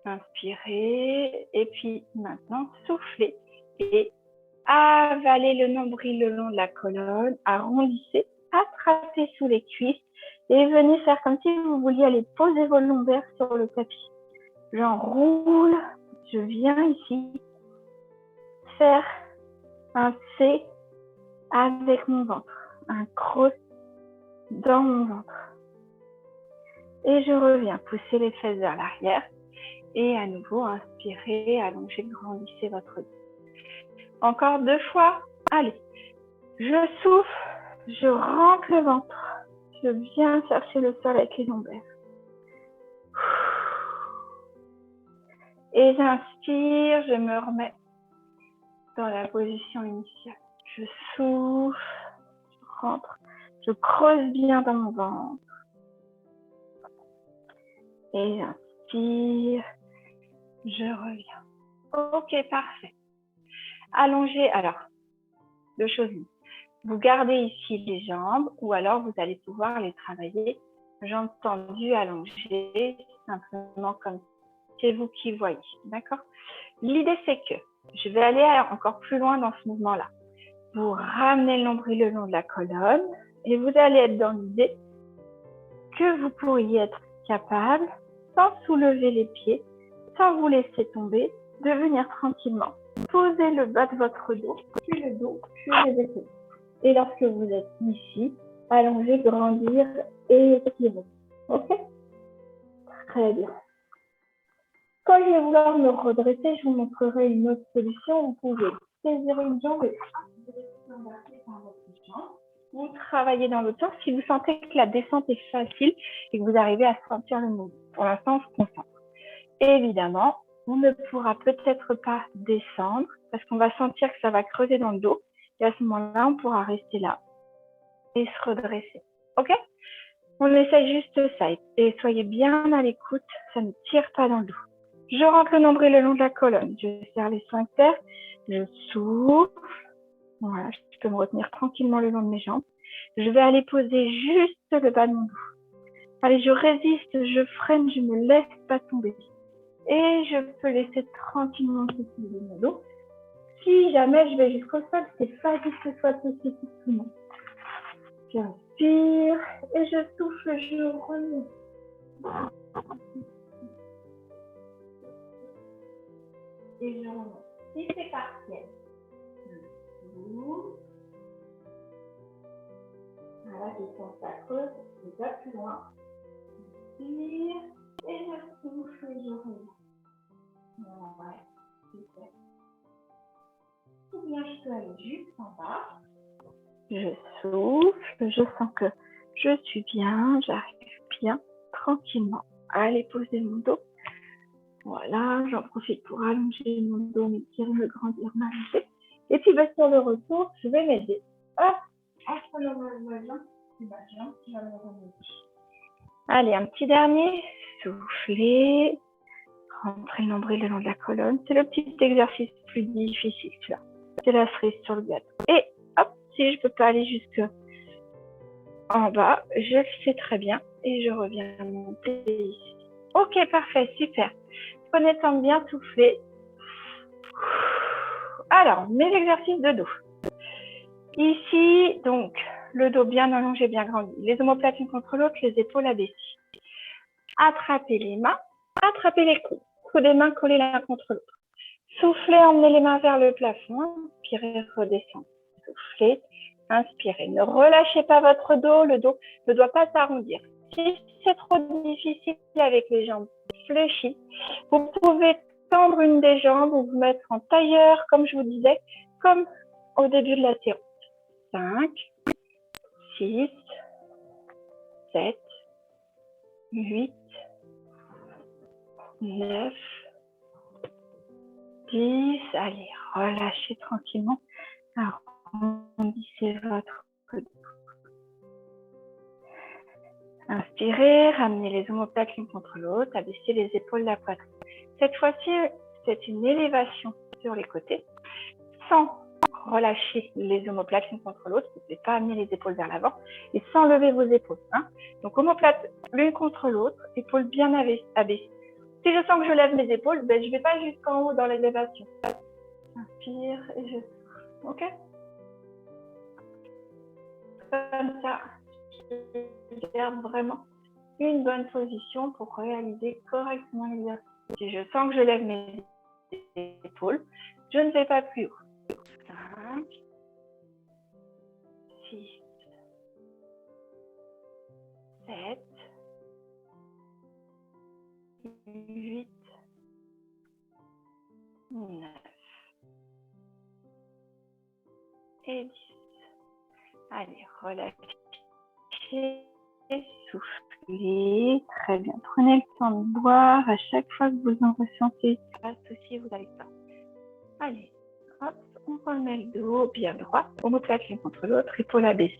Inspirez, et puis maintenant, soufflez et avalez le nombril le long de la colonne, arrondissez, attrapez sous les cuisses et venez faire comme si vous vouliez aller poser vos lombaires sur le tapis. J'enroule, je viens ici faire un C avec mon ventre, un cross dans mon ventre. Et je reviens pousser les fesses vers l'arrière et à nouveau inspirez, allongez, grandissez votre dos. Encore 2 fois, allez, je souffle, je rentre le ventre, je viens chercher le sol avec les lombaires. Et j'inspire, je me remets dans la position initiale. Je souffle, je rentre, je creuse bien dans mon ventre. Et j'inspire, je reviens. Ok, parfait. Allongez, alors, 2 choses. Vous gardez ici les jambes ou alors vous allez pouvoir les travailler jambes tendues, allongées, simplement comme c'est vous qui voyez, d'accord? L'idée, c'est que je vais aller encore plus loin dans ce mouvement-là. Vous ramenez le nombril le long de la colonne et vous allez être dans l'idée que vous pourriez être capable, sans soulever les pieds, sans vous laisser tomber, de venir tranquillement poser le bas de votre dos, puis le dos, puis les épaules. Et lorsque vous êtes ici, allongez, grandir et étirer. Ok? Très bien. Quand je vais vouloir me redresser, je vous montrerai une autre solution. Vous pouvez saisir une jambe et embarquer par votre jambe. Vous travaillez dans l'autre sens si vous sentez que la descente est facile et que vous arrivez à sentir le mouvement. Pour l'instant, on se concentre. Évidemment, on ne pourra peut-être pas descendre parce qu'on va sentir que ça va creuser dans le dos. Et à ce moment-là, on pourra rester là et se redresser. Ok? On essaie juste ça et soyez bien à l'écoute, ça ne tire pas dans le dos. Je rentre le nombril le long de la colonne, je serre les sphincters, je souffle. Voilà, je peux me retenir tranquillement le long de mes jambes. Je vais aller poser juste le bas de mon dos. Allez, je résiste, je freine, je ne me laisse pas tomber. Et je peux laisser tranquillement souffler mon dos. Si jamais je vais jusqu'au sol, c'est pas dit que ce soit possible pour tout le monde. J'inspire et je souffle, je remonte. Et je remonte. Si c'est partiel, je souffle. Voilà, je sens ça creuse, je vais pas plus loin. J'inspire et je souffle et je remonte. Ouais, super. Ou bien je peux aller juste en bas. Je souffle, je sens que je suis bien, j'arrive bien, tranquillement à aller poser mon dos. Voilà, j'en profite pour allonger mon dos, m'étirer, me grandir, m'allonger. Et puis sur le retour, je vais m'aider. Hop, entre le voisin et ma jambe, je vais me remonter. Allez, un petit dernier. Soufflez, rentrez le nombril le long de la colonne. C'est le petit exercice plus difficile, celui-là. C'est la cerise sur le gâteau. Et hop, si je ne peux pas aller jusque en bas, je le sais très bien et je reviens monter ici. Ok, parfait, super. Prenez le temps de bien souffler. Alors, mes exercices de dos. Ici, donc, le dos bien allongé, bien grandi. Les omoplates l'une contre l'autre, les épaules abaissées. Attrapez les mains, attrapez les coudes. Coudes et mains collés l'un contre l'autre. Soufflez, emmenez les mains vers le plafond. Inspirez, redescendez. Soufflez, inspirez. Ne relâchez pas votre dos. Le dos ne doit pas s'arrondir. Si c'est trop difficile avec les jambes fléchies, vous pouvez tendre une des jambes ou vous mettre en tailleur, comme je vous disais, comme au début de la séance. 5, 6, 7, 8, 9, 10. Allez, relâchez tranquillement. Arrondissez votre dos. Inspirez, ramenez les omoplates l'une contre l'autre, abaissez les épaules de la poitrine. Cette fois-ci, c'est une élévation sur les côtés, sans relâcher les omoplates l'une contre l'autre. Vous ne pouvez pas amener les épaules vers l'avant et sans lever vos épaules. Hein. Donc, omoplates l'une contre l'autre, épaules bien abaissées. Si je sens que je lève mes épaules, je ne vais pas jusqu'en haut dans l'élévation. Inspire et je souffle. OK? Comme ça, je garde vraiment une bonne position pour réaliser correctement l'exercice. Si je sens que je lève mes épaules, je ne vais pas plus haut. 5, 6, 7, 8, 9 et 10. Allez, relâchez, soufflez. Très bien. Prenez le temps de boire à chaque fois que vous en ressentez. Associez, vous n'allez pas. Allez, hop, on remet le dos bien droit, omoplate l'une contre l'autre, épaules abaissées.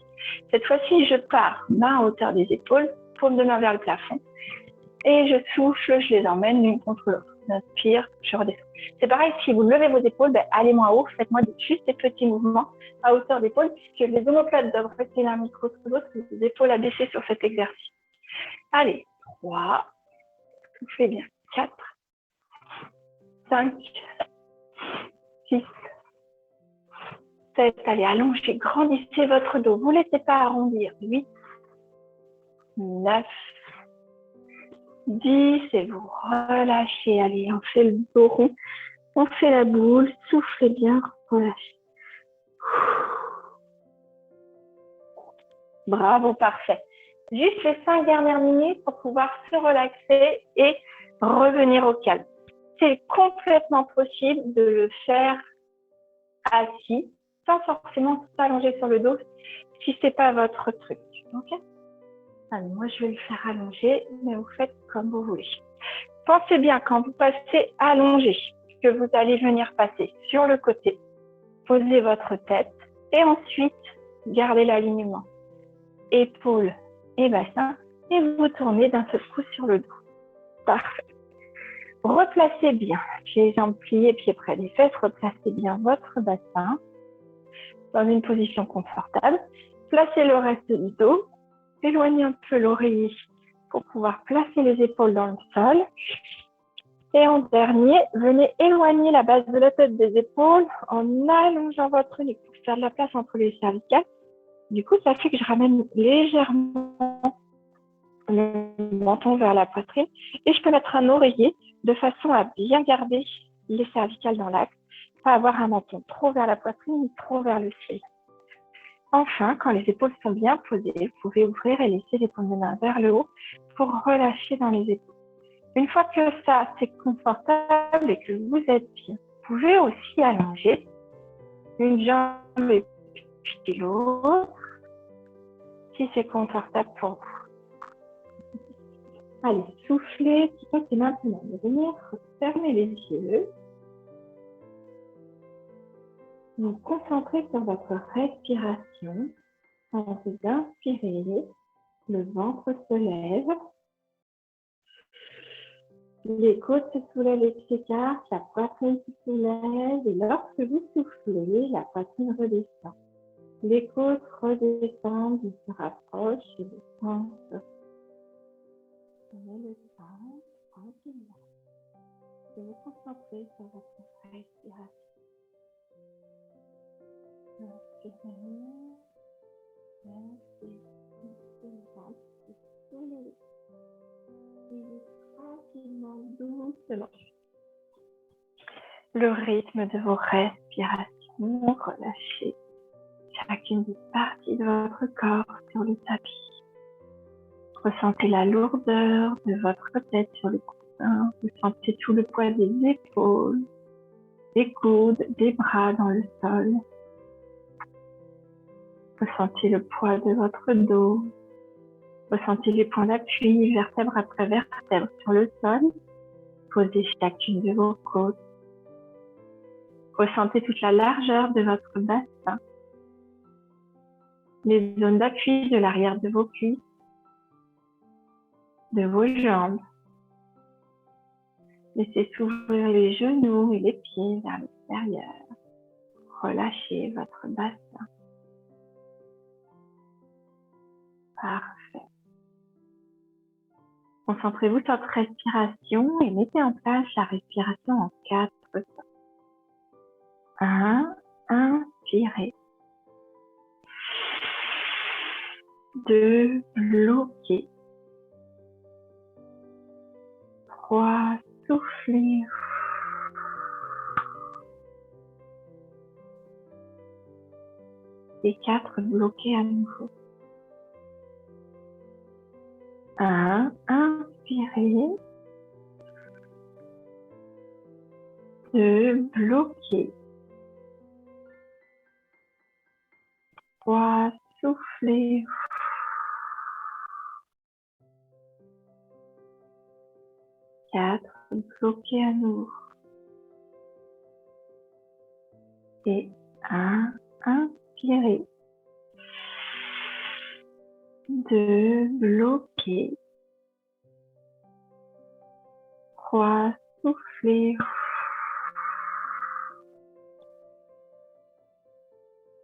Cette fois-ci, je pars, main à hauteur des épaules, paume de main vers le plafond. Et je souffle, je les emmène l'une contre l'autre. J'inspire, je redescends. C'est pareil, si vous levez vos épaules, allez moins haut, faites-moi juste des petits mouvements à hauteur d'épaule, puisque les omoplates doivent rester l'un contre l'autre, les épaules abaissées sur cet exercice. Allez, 3, soufflez bien, 4, 5, 6, 7, allez, allongez, grandissez votre dos, vous ne laissez pas arrondir, 8, 9, 10, et vous relâchez, allez, on fait le dos rond, on fait la boule, soufflez bien, relâchez. Bravo, parfait. Juste les 5 dernières minutes pour pouvoir se relaxer et revenir au calme. C'est complètement possible de le faire assis, sans forcément s'allonger sur le dos, si ce n'est pas votre truc. Okay? Alors, moi, je vais le faire allonger, mais vous faites comme vous voulez. Pensez bien, quand vous passez allongé, que vous allez venir passer sur le côté, posez votre tête et ensuite, gardez l'alignement. Épaules et bassin, et vous tournez d'un seul coup sur le dos. Parfait. Replacez bien les jambes pliées, pieds près des fesses, replacez bien votre bassin dans une position confortable. Placez le reste du dos, éloignez un peu l'oreiller pour pouvoir placer les épaules dans le sol. Et en dernier, venez éloigner la base de la tête des épaules en allongeant votre nuque pour faire de la place entre les cervicales. Du coup, ça fait que je ramène légèrement le menton vers la poitrine et je peux mettre un oreiller de façon à bien garder les cervicales dans l'axe, pas avoir un menton trop vers la poitrine ni trop vers le ciel. Enfin, quand les épaules sont bien posées, vous pouvez ouvrir et laisser les paumes de main vers le haut pour relâcher dans les épaules. Une fois que ça c'est confortable et que vous êtes bien, vous pouvez aussi allonger une jambe et puis l'autre si c'est confortable pour vous. Allez, soufflez, c'est maintenant de venir fermer les yeux. Vous concentrez sur votre respiration. Quand vous inspirez, le ventre se lève. Les côtes se soulèvent et s'écartent, la poitrine se soulève et lorsque vous soufflez, la poitrine redescend. Les côtes redescendent, ils se rapprochent et le centre. Prenez le temps, tranquillement, de vous concentrer sur votre respiration. Inspirez, tranquillement, doucement. Le rythme de vos respirations, relâchez chacune des parties de votre corps sur le tapis. Ressentez la lourdeur de votre tête sur le coussin. Ressentez tout le poids des épaules, des coudes, des bras dans le sol. Ressentez le poids de votre dos. Ressentez les points d'appui, vertèbre après vertèbre sur le sol. Posez chacune de vos côtes. Ressentez toute la largeur de votre bassin. Les zones d'appui de l'arrière de vos cuisses, de vos jambes. Laissez s'ouvrir les genoux et les pieds vers l'extérieur. Relâchez votre bassin. Parfait. Concentrez-vous sur votre respiration et mettez en place la respiration en 4 temps. 1, inspirez. 2, bloquez. 3, soufflez. Et 4, bloquez à nouveau. 1, inspirez. 2, bloquez. 3, soufflez. Bloquez à nouveau. Et 1, inspirez. 2, bloquez. 3, soufflez.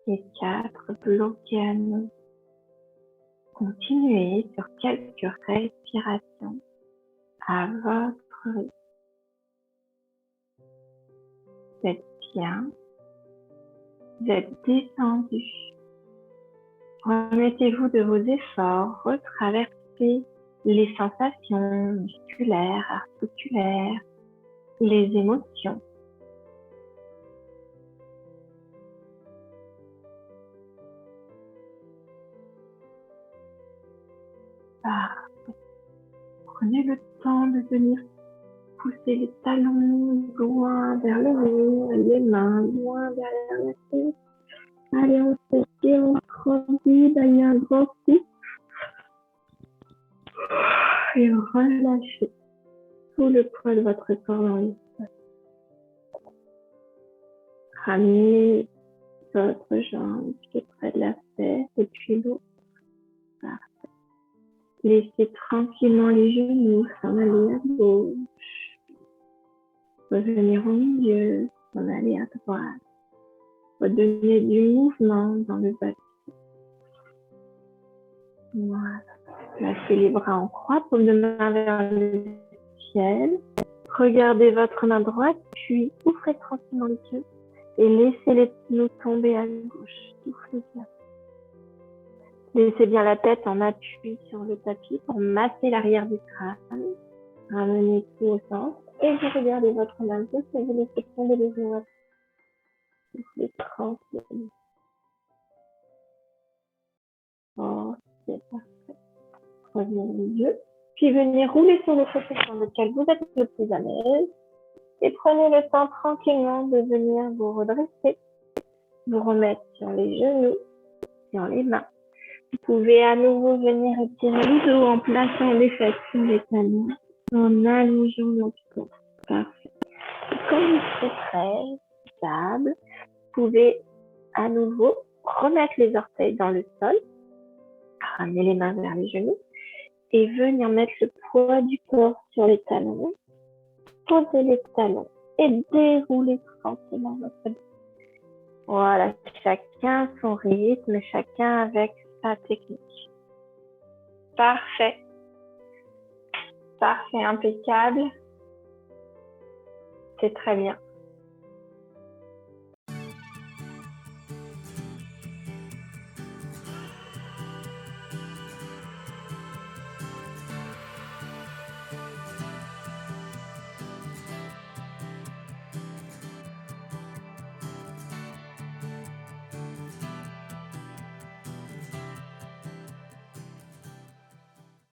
Et 4, bloquez à nouveau. Continuez sur quelques respirations à votre rythme. Vous êtes bien. Vous êtes détendu. Remettez-vous de vos efforts, retraversez les sensations musculaires, articulaires, les émotions. Parfait. Prenez le temps de venir pousser les talons loin vers le haut, les mains loin derrière la tête. Allez, on se fait, on grandit, d'ailleurs un grand souffle. Et relâchez tout le poids de votre corps dans l'espace. Ramenez votre jambe qui est près de la fesse et puis l'autre. Parfait. Laissez tranquillement les genoux s'en aller à gauche. Revenir au milieu, s'en aller à droite. Redonner du mouvement dans le bassin. Voilà. Placez les bras en croix, paume de main vers le ciel. Regardez votre main droite, puis ouvrez tranquillement les yeux et laissez les genoux tomber à gauche. Soufflez bien. Laissez bien la tête en appui sur le tapis pour masser l'arrière du crâne. Ramenez tout au centre et vous regardez votre main gauche et vous laissez tomber les genoux. Soufflez tranquillement. Oh, c'est parfait. Revenez au milieu. Puis venez rouler sur le côté sur lequel vous êtes le plus à l'aise. Et prenez le temps tranquillement de venir vous redresser. Vous remettre sur les genoux, sur les mains. Vous pouvez à nouveau venir étirer le dos en plaçant les fesses sur les talons, en allongeant notre corps. Parfait. Et quand vous serez prêt, stable, vous pouvez à nouveau remettre les orteils dans le sol, ramener les mains vers les genoux et venir mettre le poids du corps sur les talons. Posez les talons et déroulez tranquillement votre dos. Voilà, chacun son rythme, chacun avec sa technique. Parfait. Parfait, impeccable. C'est très bien.